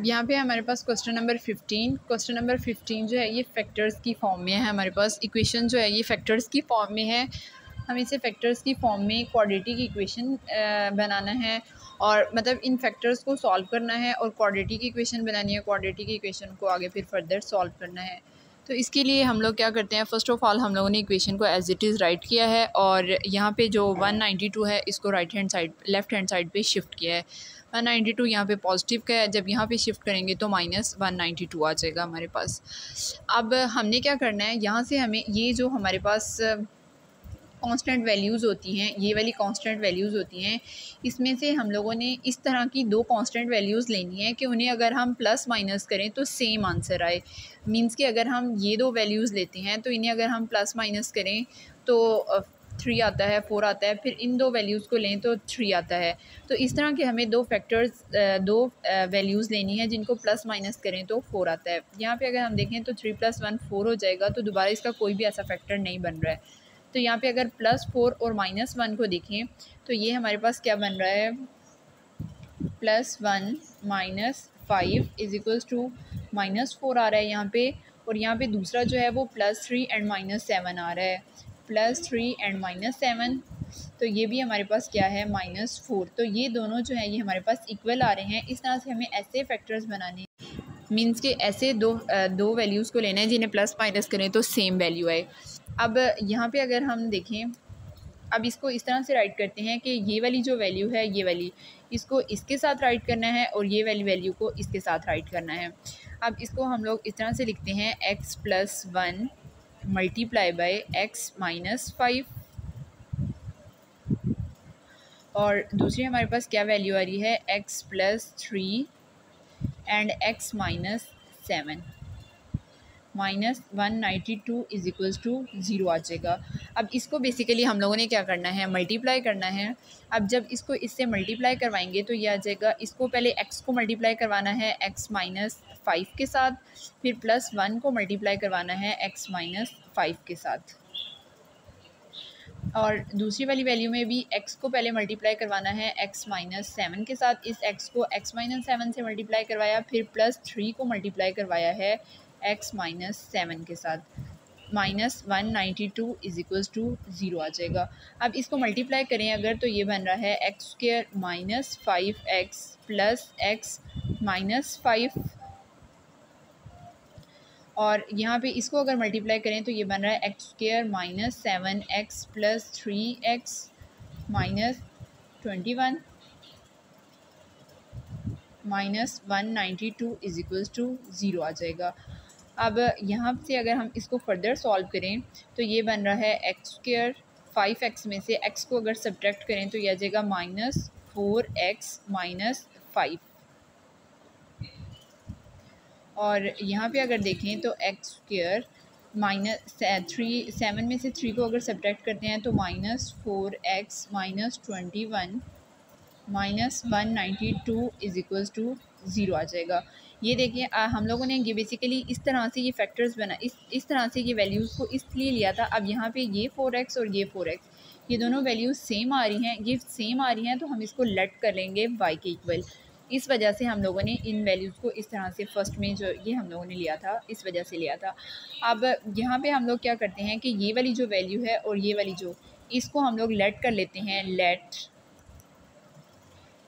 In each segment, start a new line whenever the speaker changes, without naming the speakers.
अब यहाँ पे हमारे पास क्वेश्चन नंबर 15 जो है ये फैक्टर्स की फॉर्म में है। हमारे पास इक्वेशन जो है ये फैक्टर्स की फॉर्म में है। हम इसे फैक्टर्स की फॉर्म में क्वाड्रेटिक इक्वेशन बनाना है और मतलब इन फैक्टर्स को सॉल्व करना है और क्वाड्रेटिक इक्वेशन बनानी है। क्वाड्रेटिक इक्वेशन को आगे फिर फर्दर सॉल्व करना है। तो इसके लिए हम लोग क्या करते हैं, फ़र्स्ट ऑफ़ ऑल हम लोगों ने इक्वेशन को एज इट इज़ राइट किया है और यहाँ पे जो 192 है इसको लेफ़्ट हैंड साइड पे शिफ्ट किया है। 192 यहाँ पे पॉजिटिव का है, जब यहाँ पे शिफ्ट करेंगे तो -192 आ जाएगा हमारे पास। अब हमने क्या करना है, यहाँ से हमें ये जो हमारे पास कांस्टेंट वैल्यूज़ होती हैं, ये वाली कांस्टेंट वैल्यूज़ होती हैं, इसमें से हम लोगों ने इस तरह की दो कांस्टेंट वैल्यूज़ लेनी है कि उन्हें अगर हम प्लस माइनस करें तो सेम आंसर आए। मींस कि अगर हम ये दो वैल्यूज़ लेते हैं तो इन्हें अगर हम प्लस माइनस करें तो 3 आता है, 4 आता है, फिर इन दो वैल्यूज़ को लें तो 3 आता है। तो इस तरह के हमें दो वैल्यूज़ लेनी है जिनको प्लस माइनस करें तो 4 आता है। यहाँ पे अगर हम देखें तो 3 + 1 4 हो जाएगा, तो दोबारा इसका कोई भी ऐसा फैक्टर नहीं बन रहा है। तो यहाँ पे अगर +4 और -1 को देखें तो ये हमारे पास क्या बन रहा है, +1 -5 = -4 आ रहा है यहाँ पे। और यहाँ पे दूसरा जो है वो +3 एंड -7 आ रहा है, +3 एंड -7। तो ये भी हमारे पास क्या है, -4। तो ये दोनों जो है ये हमारे पास इक्वल आ रहे हैं। इस तरह से हमें ऐसे फैक्टर्स बनाने, मीन्स के ऐसे दो वैल्यूज़ को लेना है जिन्हें प्लस माइनस करें तो सेम वैल्यू आए। अब यहाँ पे अगर हम देखें, अब इसको इस तरह से राइट करते हैं कि ये वाली जो वैल्यू है ये वाली, इसको इसके साथ राइट करना है और ये वाली वैल्यू को इसके साथ राइट करना है। अब इसको हम लोग इस तरह से लिखते हैं, x + 1 × x - 5। और दूसरी हमारे पास क्या वैल्यू आ रही है, x + 3 एंड x - 7। -192 = 0 आ जाएगा। अब इसको बेसिकली हम लोगों ने क्या करना है, मल्टीप्लाई करना है। अब जब इसको इससे मल्टीप्लाई करवाएंगे तो ये आ जाएगा, इसको पहले x को मल्टीप्लाई करवाना है x - 5 के साथ, फिर +1 को मल्टीप्लाई करवाना है x - 5 के साथ। और दूसरी वाली वैल्यू में भी x को पहले मल्टीप्लाई करवाना है x - 7 के साथ। इस x को x - 7 से मल्टीप्लाई करवाया, फिर +3 को मल्टीप्लाई करवाया है x - 7 के साथ। -192 = 0 आ जाएगा। अब इसको मल्टीप्लाई करें अगर तो ये बन रहा है x² - 5x + x - 5। और यहाँ पे इसको अगर मल्टीप्लाई करें तो ये बन रहा है x² - 7x + 3x - 21 -192 = 0 आ जाएगा। अब यहाँ से अगर हम इसको फर्दर सॉल्व करें तो ये बन रहा है x², 5x में से x को अगर सब्ट्रैक्ट करें तो यह आ जाएगा -4x - 5। और यहाँ पे अगर देखें तो x² -3 7 में से 3 को अगर सब्ट्रैक्ट करते हैं तो -4x - 21 -192 = 0 आ जाएगा। ये देखिए हम लोगों ने ये बेसिकली इस तरह से ये फैक्टर्स बना इस तरह से ये वैल्यूज़ को इसलिए लिया था। अब यहाँ पे ये 4x और ये 4x, ये दोनों वैल्यूज़ सेम आ रही हैं, ये सेम आ रही हैं, तो हम इसको लेट कर लेंगे y के इक्वल। इस वजह से हम लोगों ने इन वैल्यूज़ को इस तरह से फर्स्ट में जो ये हम लोगों ने लिया था, इस वजह से लिया था। अब यहाँ पे हम लोग क्या करते हैं कि ये वाली जो वैल्यू है और ये वाली जो, इसको हम लोग लेट कर लेते हैं, लेट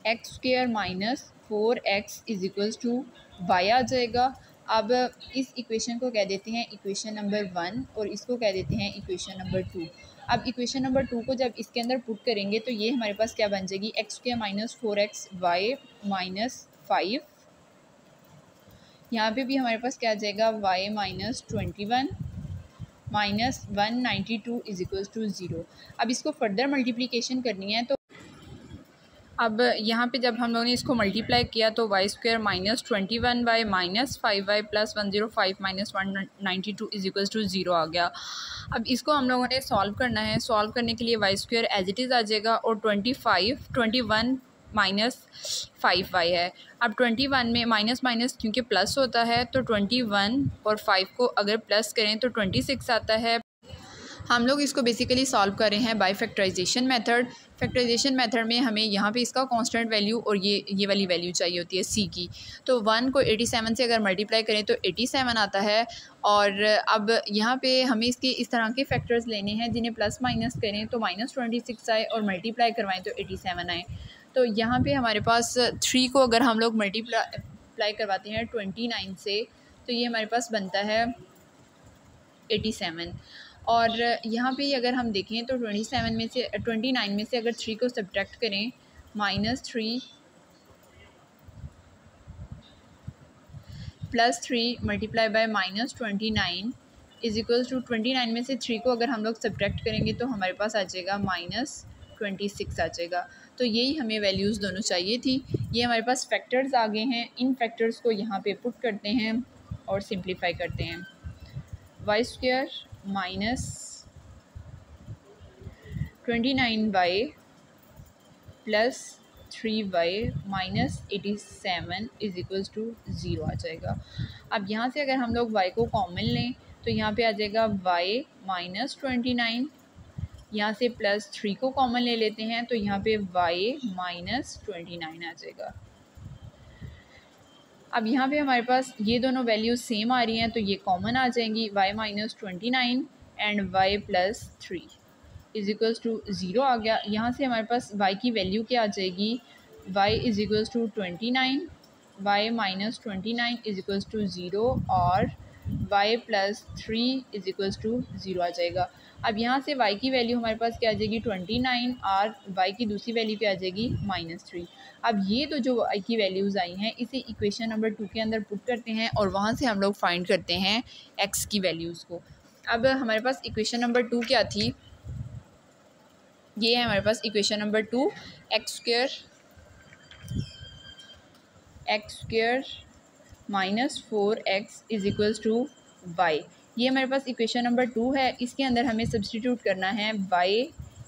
x² - 4x = y आ जाएगा। अब इस इक्वेशन को कह देते हैं इक्वेशन नंबर 1 और इसको कह देते हैं इक्वेशन नंबर 2। अब इक्वेशन नंबर 2 को जब इसके अंदर पुट करेंगे तो ये हमारे पास क्या बन जाएगी, x² - 4x y - 5। यहाँ पे भी हमारे पास क्या आ जाएगा, y - 21 -192 = 0। अब इसको फर्दर मल्टीप्लिकेशन करनी है तो अब यहाँ पे जब हम लोगों ने इसको मल्टीप्लाई किया तो y² - 21y - 5y + 105 - 192 = 0 आ गया। अब इसको हम लोगों ने सॉल्व करना है। सॉल्व करने के लिए y² एज इट इज़ आ जाएगा और 21 - 5y है। अब 21 में माइनस माइनस क्योंकि प्लस होता है तो 21 और 5 को अगर प्लस करें तो 26 आता है। हम लोग इसको बेसिकली सॉल्व कर रहे हैं by factorisation method. Factorisation method में हमें यहाँ पे इसका कांस्टेंट वैल्यू और ये वाली वैल्यू चाहिए होती है सी की। तो 1 को 87 से अगर मल्टीप्लाई करें तो 87 आता है। और अब यहाँ पे हमें इसके इस तरह के फैक्टर्स लेने हैं जिन्हें प्लस माइनस करें तो -26 आए और मल्टीप्लाई करवाएं तो 87 आए। तो यहाँ पे हमारे पास 3 को अगर हम लोग मल्टीप्लाई करवाते हैं 29 से तो ये हमारे पास बनता है 87। और यहाँ पे अगर हम देखें तो 29 में से अगर 3 को सब्ट्रैक्ट करें -3 +3 multiply by -29 is equals to 29 में से 3 को अगर हम लोग सब्ट्रैक्ट करेंगे तो हमारे पास आ जाएगा -26 आ जाएगा। तो यही हमें वैल्यूज़ दोनों चाहिए थी। ये हमारे पास फैक्टर्स आ गए हैं। इन फैक्टर्स को यहाँ पे पुट करते हैं और सिंप्लीफाई करते हैं। y² minus 29y plus 3y minus 87 is equals to 0 आ जाएगा। अब यहाँ से अगर हम लोग y को कॉमन लें तो यहाँ पे आ जाएगा y माइनस 29, यहाँ से +3 को कॉमन ले लेते हैं तो यहाँ पे y माइनस 29 आ जाएगा। अब यहाँ पे हमारे पास ये दोनों वैल्यूज सेम आ रही हैं तो ये कॉमन आ जाएंगी। y minus 29 and y plus 3 is equals to 0 आ गया। यहाँ से हमारे पास y की वैल्यू क्या आ जाएगी, y is equals to 29, y minus 29 is equals to 0 और y plus 3 is equals to 0 आ जाएगा। अब यहाँ से y की वैल्यू हमारे पास क्या आ जाएगी 29 और y की दूसरी वैल्यू क्या आ जाएगी -3। अब ये तो जो y की वैल्यूज़ आई हैं इसे इक्वेशन नंबर 2 के अंदर पुट करते हैं और वहाँ से हम लोग फाइंड करते हैं x की वैल्यूज़ को। अब हमारे पास इक्वेशन नंबर 2 क्या थी, ये है हमारे पास equation number 2, x² minus 4x is equals to y। ये हमारे पास इक्वेशन नंबर 2 है। इसके अंदर हमें सब्सटीट्यूट करना है y।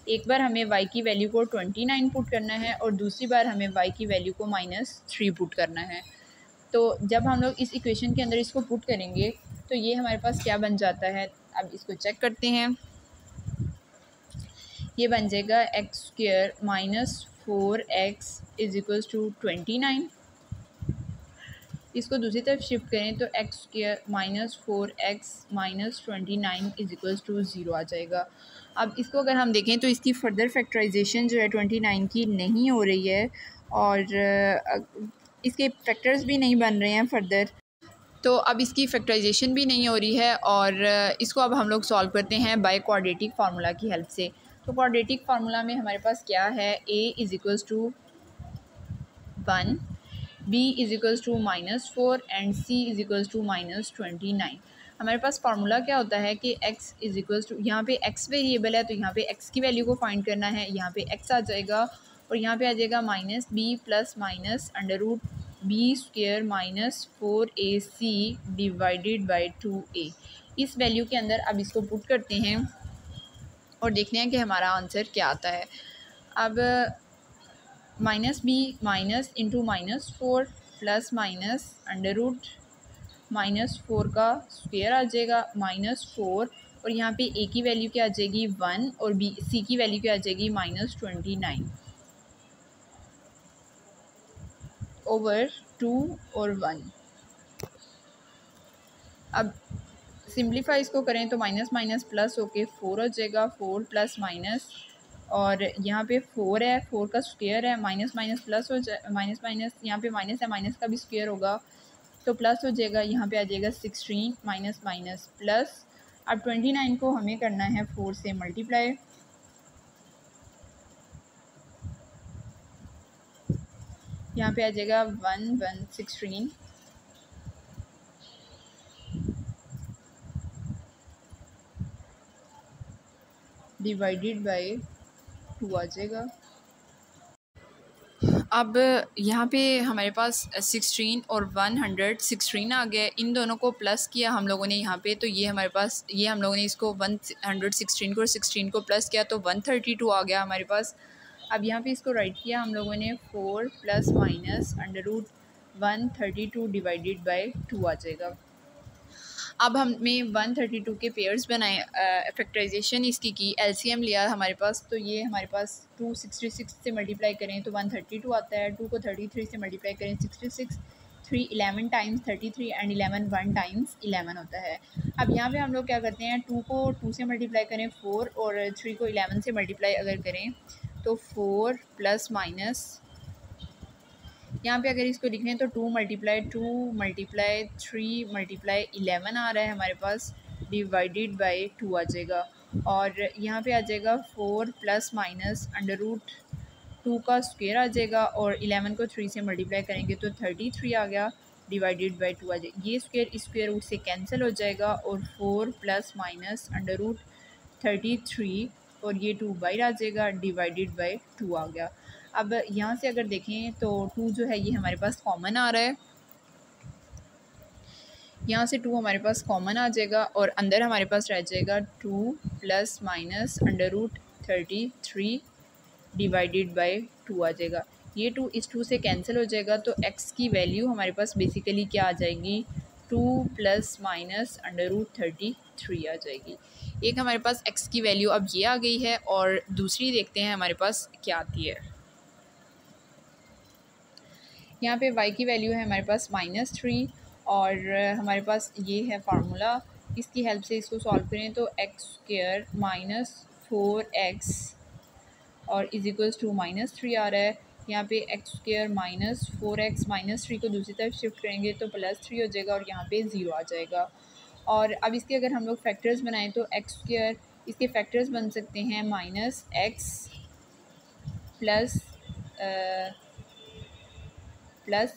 एक बार हमें y की वैल्यू को 29 पुट करना है और दूसरी बार हमें y की वैल्यू को -3 पुट करना है। तो जब हम लोग इस इक्वेशन के अंदर इसको पुट करेंगे तो ये हमारे पास क्या बन जाता है, अब इसको चेक करते हैं। ये बन जाएगा x² minus 4x is equals to 29। इसको दूसरी तरफ शिफ्ट करें तो x² minus 4x minus 29 is equals to 0 आ जाएगा। अब इसको अगर हम देखें तो इसकी फर्दर फैक्टराइजेशन जो है 29 की नहीं हो रही है और इसके फैक्टर्स भी नहीं बन रहे हैं फर्दर, तो अब इसकी फैक्टराइजेशन भी नहीं हो रही है। और इसको अब हम लोग सॉल्व करते हैं बाय क्वाड्रेटिक फार्मूला की हेल्प से। तो क्वाड्रेटिक फार्मूला में हमारे पास क्या है, a is equals to 1, b is equals to -4 and c is equals to -29। हमारे पास फार्मूला क्या होता है कि x इज़ इक्वल्स टू, यहाँ पे x वेरिएबल है तो यहाँ पे x की वैल्यू को फाइंड करना है। यहाँ पे x आ जाएगा और यहाँ पे आ जाएगा -b plus minus √b² minus 4ac divided by 2a। इस वैल्यू के अंदर अब इसको पुट करते हैं और देखते हैं कि हमारा आंसर क्या आता है। अब -b minus into -4 plus minus √-4 का स्क्वायर आ जाएगा -4 और यहाँ पे a की वैल्यू क्या आ जाएगी 1 और c की वैल्यू क्या आ जाएगी -29 ओवर 2 और 1। अब सिंप्लीफाई इसको करें तो माइनस माइनस प्लस होके 4 हो जाएगा, 4 प्लस माइनस और यहाँ पे 4 है, 4 का स्क्वायर है, माइनस माइनस प्लस हो जाए, माइनस माइनस यहाँ पे माइनस है, माइनस का भी स्क्वायर होगा तो प्लस हो जाएगा। यहाँ पे आ जाएगा 16 माइनस माइनस प्लस। अब 29 को हमें करना है 4 से मल्टीप्लाई। यहाँ पे आ जाएगा 116 डिवाइडेड बाय 2 आ जाएगा। अब यहाँ पे हमारे पास 16 और 116 आ गया। इन दोनों को प्लस किया हम लोगों ने यहाँ पे, तो ये हमारे पास, ये हम लोगों ने इसको 116 को और 16 को प्लस किया तो 132 आ गया हमारे पास। अब यहाँ पे इसको राइट किया हम लोगों ने 4 प्लस माइनस √132 डिवाइडेड बाय 2 आ जाएगा। अब हमने 132 के पेयर्स बनाए, फैक्टराइजेशन इसकी की, एलसीएम लिया हमारे पास, तो ये हमारे पास 266 से मल्टीप्लाई करें तो 132 आता है, 2 को 33 से मल्टीप्लाई करें 66, 3 11 टाइम्स 33 एंड 11 1 टाइम्स 11 होता है। अब यहाँ पे हम लोग क्या करते हैं, 2 को 2 से मल्टीप्लाई करें 4 और 3 को 11 से मल्टीप्लाई अगर करें तो 4 प्लस माइनस, यहाँ पे अगर इसको लिखें तो 2 मल्टीप्लाई 3 मल्टीप्लाई 11 आ रहा है हमारे पास, डिवाइडेड बाई 2 आ जाएगा। और यहाँ पे आ जाएगा 4 प्लस माइनस अंडर रूट 2 का स्क्वायर आ जाएगा, और 11 को 3 से मल्टीप्लाई करेंगे तो 33 आ गया, डिवाइडेड बाई 2 आ जाएगा। ये स्क्वायर उससे कैंसिल हो जाएगा, और 4 प्लस माइनस अंडर रूट 33 और ये 2 बाहर आ जाएगा, डिवाइडेड बाई 2 आ गया। अब यहाँ से अगर देखें तो 2 जो है ये हमारे पास कॉमन आ रहा है, यहाँ से 2 हमारे पास कॉमन आ जाएगा, और अंदर हमारे पास रह जाएगा 2 plus minus under root 33 divided by 2 आ जाएगा। ये 2 इस 2 से कैंसिल हो जाएगा, तो x की वैल्यू हमारे पास बेसिकली क्या आ जाएगी, 2 प्लस माइनस अंडर रूट 33 आ जाएगी। एक हमारे पास x की वैल्यू अब ये आ गई है, और दूसरी देखते हैं हमारे पास क्या आती है। यहाँ पे y की वैल्यू है हमारे पास -3, और हमारे पास ये है फार्मूला, इसकी हेल्प से इसको सॉल्व करें तो x स्क्वायर माइनस 4x और इज इक्वल्स टू -3 आ रहा है। यहाँ पे x स्क्वायर माइनस 4x -3 को दूसरी तरफ शिफ्ट करेंगे तो +3 हो जाएगा, और यहाँ पे 0 आ जाएगा। और अब इसके अगर हम लोग फैक्टर्स बनाएं तो x स्क्वायर, इसके फैक्टर्स बन सकते हैं -x plus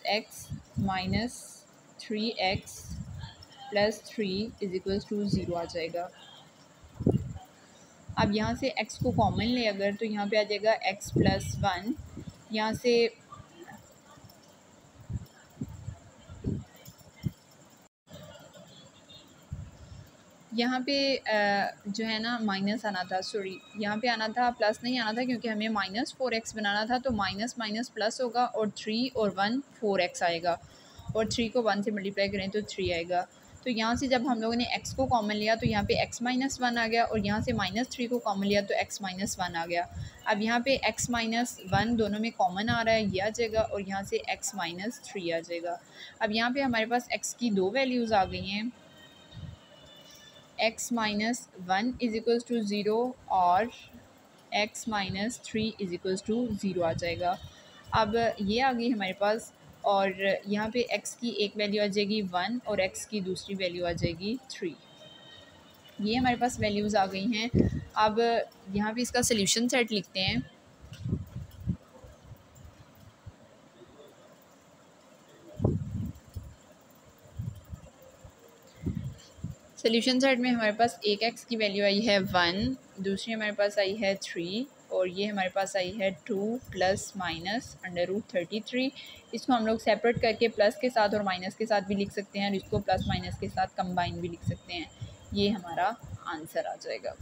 x minus 3x plus 3 is equals to 0 आ जाएगा। अब यहाँ से x को कॉमन ले अगर, तो यहाँ पे आ जाएगा x प्लस 1, यहाँ से यहाँ पे जो है ना माइनस आना था, सॉरी यहाँ पे आना था, प्लस नहीं आना था, क्योंकि हमें -4x बनाना था, तो माइनस माइनस प्लस होगा, और 3 और 1 4x आएगा, और 3 को 1 से मल्टीप्लाई करें तो 3 आएगा। तो यहाँ से जब हम लोगों ने x को कॉमन लिया तो यहाँ पे x माइनस 1 आ गया, और यहाँ से -3 को कॉमन लिया तो x माइनस 1 आ गया। अब यहाँ पे x माइनस 1 दोनों में कॉमन आ रहा है, ये आ जाएगा, और यहाँ से x माइनस 3 आ जाएगा। अब यहाँ पे हमारे पास x की 2 वैल्यूज़ आ गई हैं, x minus 1 is equals to 0 और x minus 3 is equals to 0 आ जाएगा। अब ये आ गई हमारे पास, और यहाँ पे x की एक वैल्यू आ जाएगी 1 और x की दूसरी वैल्यू आ जाएगी 3। ये हमारे पास वैल्यूज़ आ गई हैं। अब यहाँ पे इसका सल्यूशन सेट लिखते हैं। सॉल्यूशन सेट में हमारे पास एक x की वैल्यू आई है 1, दूसरी हमारे पास आई है 3, और ये हमारे पास आई है 2 प्लस माइनस अंडर रूट 33। इसको हम लोग सेपरेट करके प्लस के साथ और माइनस के साथ भी लिख सकते हैं, और इसको प्लस माइनस के साथ कंबाइन भी लिख सकते हैं। ये हमारा आंसर आ जाएगा।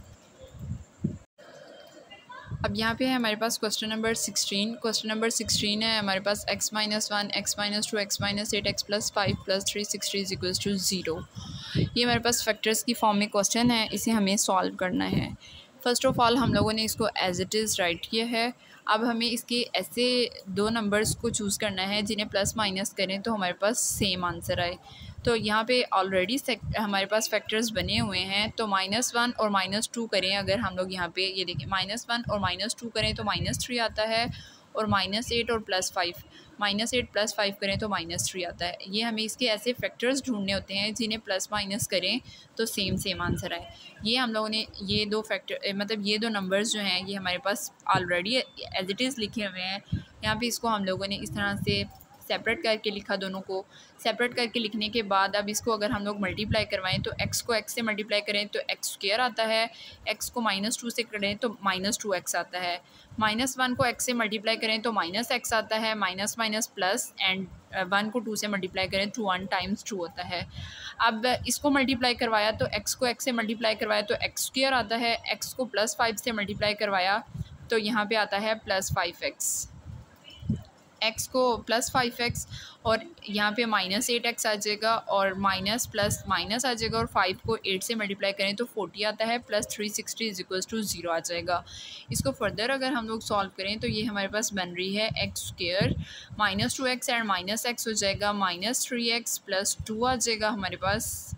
अब यहाँ पे है हमारे पास क्वेश्चन नंबर 16। क्वेश्चन नंबर 16 है हमारे पास x minus 1, x minus 2, x minus 8, x plus 5 plus 3 60 is equals to 0। ये हमारे पास फैक्टर्स की फॉर्म में क्वेश्चन है, इसे हमें सॉल्व करना है। फ़र्स्ट ऑफ़ ऑल हम लोगों ने इसको एज इट इज़ राइट किया है। अब हमें इसके ऐसे दो नंबर्स को चूज़ करना है जिन्हें प्लस माइनस करें तो हमारे पास सेम आंसर आए। तो यहाँ पे ऑलरेडी हमारे पास फैक्टर्स बने हुए हैं, तो -1 और -2 करें अगर हम लोग यहाँ पे, ये देखिए -1 और -2 करें तो -3 आता है, और -8 और +5, -8 + 5 करें तो -3 आता है। ये हमें इसके ऐसे फैक्टर्स ढूंढने होते हैं जिन्हें प्लस माइनस करें तो सेम आंसर आए। ये हम लोगों ने ये दो फैक्टर मतलब ये दो नंबर्स जो हैं ये हमारे पास ऑलरेडी एज इट इज़ लिखे हुए हैं। यहाँ पे इसको हम लोगों ने इस तरह से सेपरेट करके लिखा, दोनों को सेपरेट करके लिखने के बाद अब इसको अगर हम लोग मल्टीप्लाई करवाएं तो x को x से मल्टीप्लाई करें तो x स्क्वायर आता है, x को -2 से करें तो -2x आता है, -1 को x से मल्टीप्लाई करें तो -x आता है, माइनस माइनस प्लस, एंड 1 को 2 से मल्टीप्लाई करें तो 1 टाइम्स 2 होता है। अब इसको मल्टीप्लाई करवाया तो x को x से मल्टीप्लाई करवाया तो x स्क्वायर आता है, x को +5 से मल्टीप्लाई करवाया तो यहाँ पे आता है +5x। एक्स को प्लस 5x और यहाँ पे -8x आ जाएगा और माइनस प्लस माइनस आ जाएगा और 5 को 8 से मल्टीप्लाई करें तो 40 आता है प्लस 360 = 0 आ जाएगा। इसको फर्दर अगर हम लोग सॉल्व करें तो ये हमारे पास बन रही है x² -2x एंड -x हो जाएगा -3x + 2 आ जाएगा हमारे पास।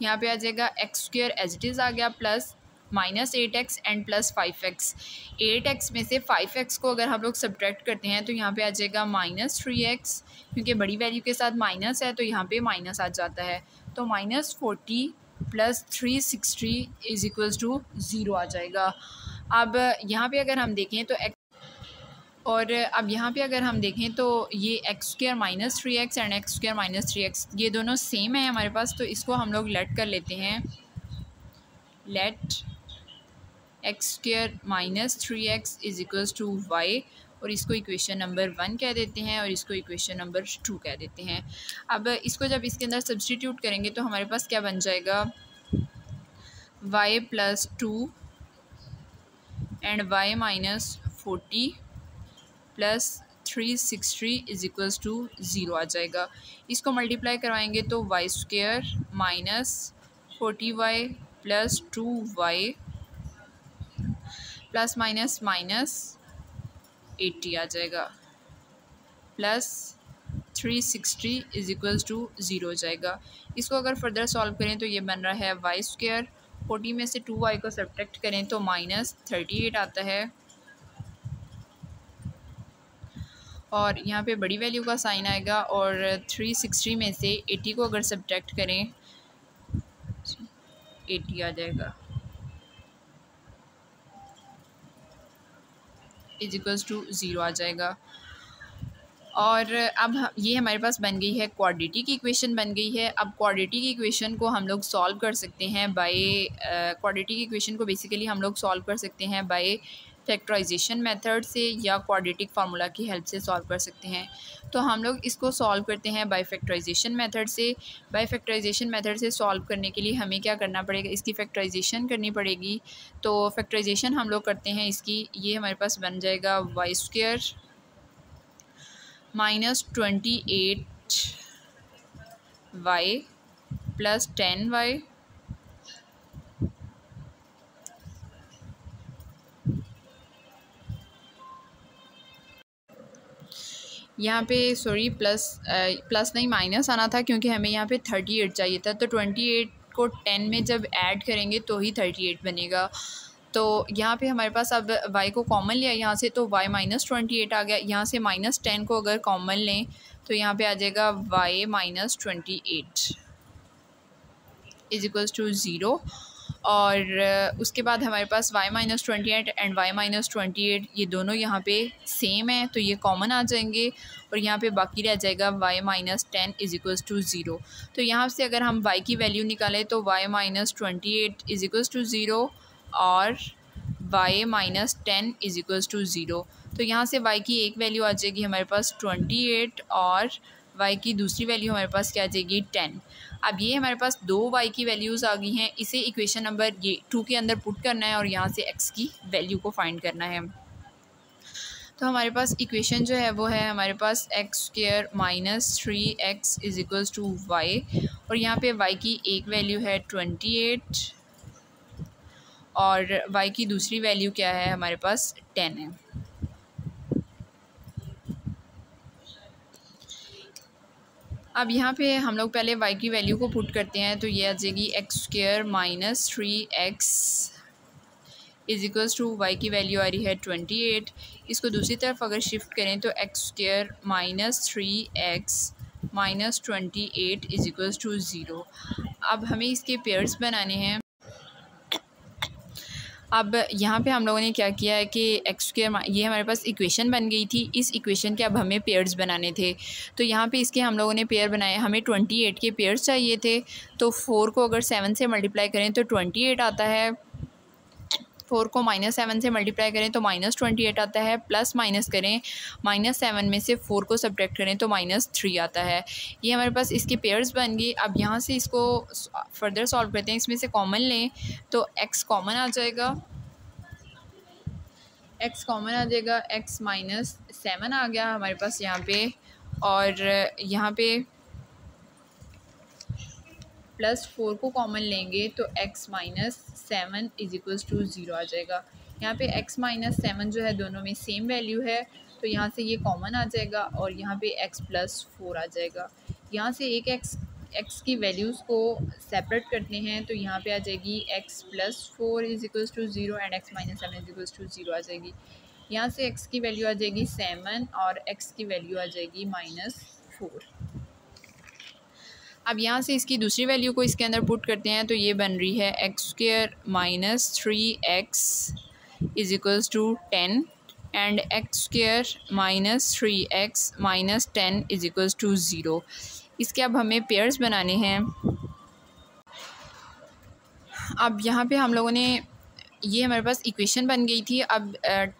यहाँ पे आ जाएगा x² एज इट इज़ आ गया plus -8x and plus 5x। 8x में से 5x को अगर हम लोग सब्ट्रैक्ट करते हैं तो यहाँ पे आ जाएगा -3x, क्योंकि बड़ी वैल्यू के साथ माइनस है तो यहाँ पे माइनस आ जाता है, तो -40 + 360 = 0 आ जाएगा। अब यहाँ पे अगर हम देखें तो और अब यहाँ पे अगर हम देखें तो ये x² -3x and x² -3x ये दोनों सेम है हमारे पास, तो इसको हम लोग लेट कर लेते हैं। लेट x² -3x = y और इसको इक्वेशन नंबर 1 कह देते हैं और इसको इक्वेशन नंबर 2 कह देते हैं। अब इसको जब इसके अंदर सब्स्टिट्यूट करेंगे तो हमारे पास क्या बन जाएगा, y + 2 एंड y -40 + 360 = 0 आ जाएगा। इसको मल्टीप्लाई करवाएंगे तो y² -40y + 2y plus minus -80 आ जाएगा प्लस 360 = 0 हो जाएगा। इसको अगर फर्दर सॉल्व करें तो ये बन रहा है y², 40 में से 2y को सब्ट्रैक्ट करें तो -38 आता है और यहाँ पे बड़ी वैल्यू का साइन आएगा और 360 में से 80 को अगर सब्ट्रैक्ट करें 80 आ जाएगा = 0 आ जाएगा। और अब ये हमारे पास बन गई है क्वाड्रेटिक की इक्वेशन बन गई है। अब क्वाड्रेटिक की इक्वेशन को हम लोग सॉल्व कर सकते हैं बाय क्वाड्रेटिक इक्वेशन को बेसिकली हम लोग सॉल्व कर सकते हैं बाय फैक्टराइजेशन मेथड से या क्वाड्रेटिक फार्मूला की हेल्प से सॉल्व कर सकते हैं। तो हम लोग इसको सॉल्व करते हैं बाय फैक्टराइजेशन मेथड से। बाय फैक्टराइजेशन मेथड से सॉल्व करने के लिए हमें क्या करना पड़ेगा, इसकी फैक्टराइजेशन करनी पड़ेगी। तो फैक्टराइजेशन हम लोग करते हैं इसकी, ये हमारे पास बन जाएगा y² -28y + 10y यहाँ पे सॉरी प्लस नहीं माइनस आना था, क्योंकि हमें यहाँ पे 38 चाहिए था। तो 28 को 10 में जब ऐड करेंगे तो ही 38 बनेगा। तो यहाँ पे हमारे पास अब y को कॉमन लिया यहाँ से तो y -28 आ गया। यहाँ से -10 को अगर कॉमन लें तो यहाँ पे आ जाएगा y -28 = 0। और उसके बाद हमारे पास y -28 एंड y -28 ये दोनों यहाँ पे सेम है तो ये कॉमन आ जाएंगे और यहाँ पे बाकी रह जाएगा y -10 = 0। तो यहाँ से अगर हम y की वैल्यू निकालें तो y -28 = 0 और y -10 = 0। तो यहाँ से y की एक वैल्यू आ जाएगी हमारे पास 28 और y की दूसरी वैल्यू हमारे पास क्या आ जाएगी 10। अब ये हमारे पास दो y की वैल्यूज़ आ गई हैं, इसे इक्वेशन नंबर ये 2 के अंदर पुट करना है और यहाँ से x की वैल्यू को फाइंड करना है। तो हमारे पास इक्वेशन जो है वो है हमारे पास x² -3x = y और यहाँ पे y की एक वैल्यू है 28 और y की दूसरी वैल्यू क्या है हमारे पास 10 है। अब यहाँ पे हम लोग पहले y की वैल्यू को पुट करते हैं तो ये आ जाएगी x² -3x y की वैल्यू आ रही है 28। इसको दूसरी तरफ अगर शिफ्ट करें तो x² -3x -28 = 0। अब हमें इसके पेयर्स बनाने हैं। अब यहाँ पे हम लोगों ने क्या किया है कि x² ये हमारे पास इक्वेशन बन गई थी, इस इक्वेशन के अब हमें पेयर्स बनाने थे। तो यहाँ पे इसके हम लोगों ने पेयर बनाए, हमें 28 के पेयर्स चाहिए थे। तो 4 को अगर 7 से मल्टीप्लाई करें तो 28 आता है, 4 को -7 से मल्टीप्लाई करें तो -28 आता है, प्लस माइनस करें -7 में से 4 को सब्ट्रैक्ट करें तो -3 आता है। ये हमारे पास इसके पेयर्स बन गए। अब यहाँ से इसको फर्दर सॉल्व करते हैं, इसमें से कॉमन लें तो x कॉमन आ जाएगा एक्स कॉमन आ जाएगा, एक्स माइनस 7 आ गया हमारे पास यहाँ पे, और यहाँ पे +4 को कॉमन लेंगे तो x minus 7 is equals to 0 आ जाएगा। यहाँ पे x माइनस 7 जो है दोनों में सेम वैल्यू है, तो यहाँ से ये कॉमन आ जाएगा और यहाँ पे x प्लस 4 आ जाएगा। यहाँ से एक x की वैल्यूज़ को सेपरेट करते हैं तो यहाँ पे आ जाएगी x plus 4 is equals to 0 and x minus 7 is equals to 0 आ जाएगी। यहाँ से x की वैल्यू आ जाएगी 7 और x की वैल्यू आ जाएगी -4। अब यहाँ से इसकी दूसरी वैल्यू को इसके अंदर पुट करते हैं तो ये बन रही है x² minus 3x is equals to 10 and x² minus 3x minus 10 is equals to 0। इसके अब हमें पेयर्स बनाने हैं। अब यहाँ पे हम लोगों ने, ये हमारे पास इक्वेशन बन गई थी। अब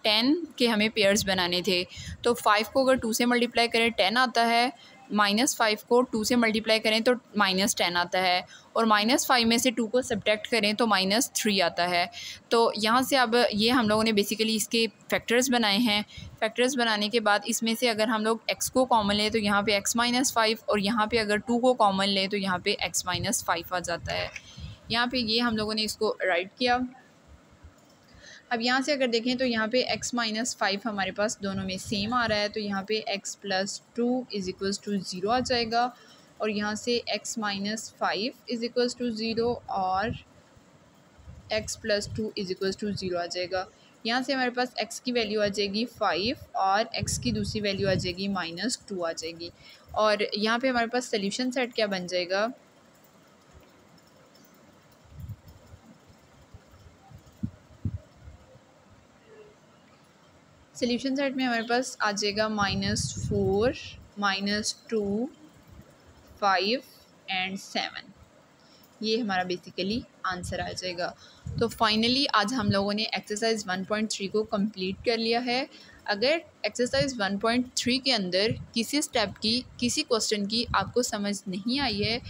10 के हमें पेयर्स बनाने थे, तो 5 को अगर 2 से मल्टीप्लाई करें 10 आता है, -5 को 2 से मल्टीप्लाई करें तो -10 आता है, और -5 में से 2 को सब्ट्रैक्ट करें तो -3 आता है। तो यहाँ से अब ये हम लोगों ने बेसिकली इसके फैक्टर्स बनाए हैं। फैक्टर्स बनाने के बाद इसमें से अगर हम लोग x को कॉमन लें तो यहाँ पे x-5, और यहाँ पे अगर 2 को कॉमन लें तो यहाँ पे x-5 आ जाता है। यहाँ पे ये हम लोगों ने इसको राइट किया। अब यहाँ से अगर देखें तो यहाँ पे x-5 हमारे पास दोनों में सेम आ रहा है, तो यहाँ पे x plus 2 is equals to 0 आ जाएगा, और यहाँ से x-5 इज़ इक्वल्स टू 0 और x plus 2 is equals to 0 आ जाएगा। यहाँ से हमारे पास x की वैल्यू आ जाएगी 5 और x की दूसरी वैल्यू आ जाएगी -2 आ जाएगी। और यहाँ पे हमारे पास सोल्यूशन सेट क्या बन जाएगा, सोल्यूशन सेट में हमारे पास आ जाएगा -4, -2, 5 एंड 7। ये हमारा बेसिकली आंसर आ जाएगा। तो फाइनली आज हम लोगों ने एक्सरसाइज 1.3 को कंप्लीट कर लिया है। अगर एक्सरसाइज 1.3 के अंदर किसी स्टेप की, किसी क्वेश्चन की आपको समझ नहीं आई है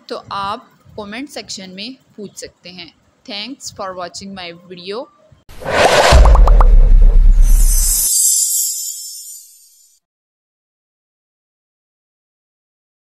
तो आप कमेंट सेक्शन में पूछ सकते हैं। Thanks for watching my video.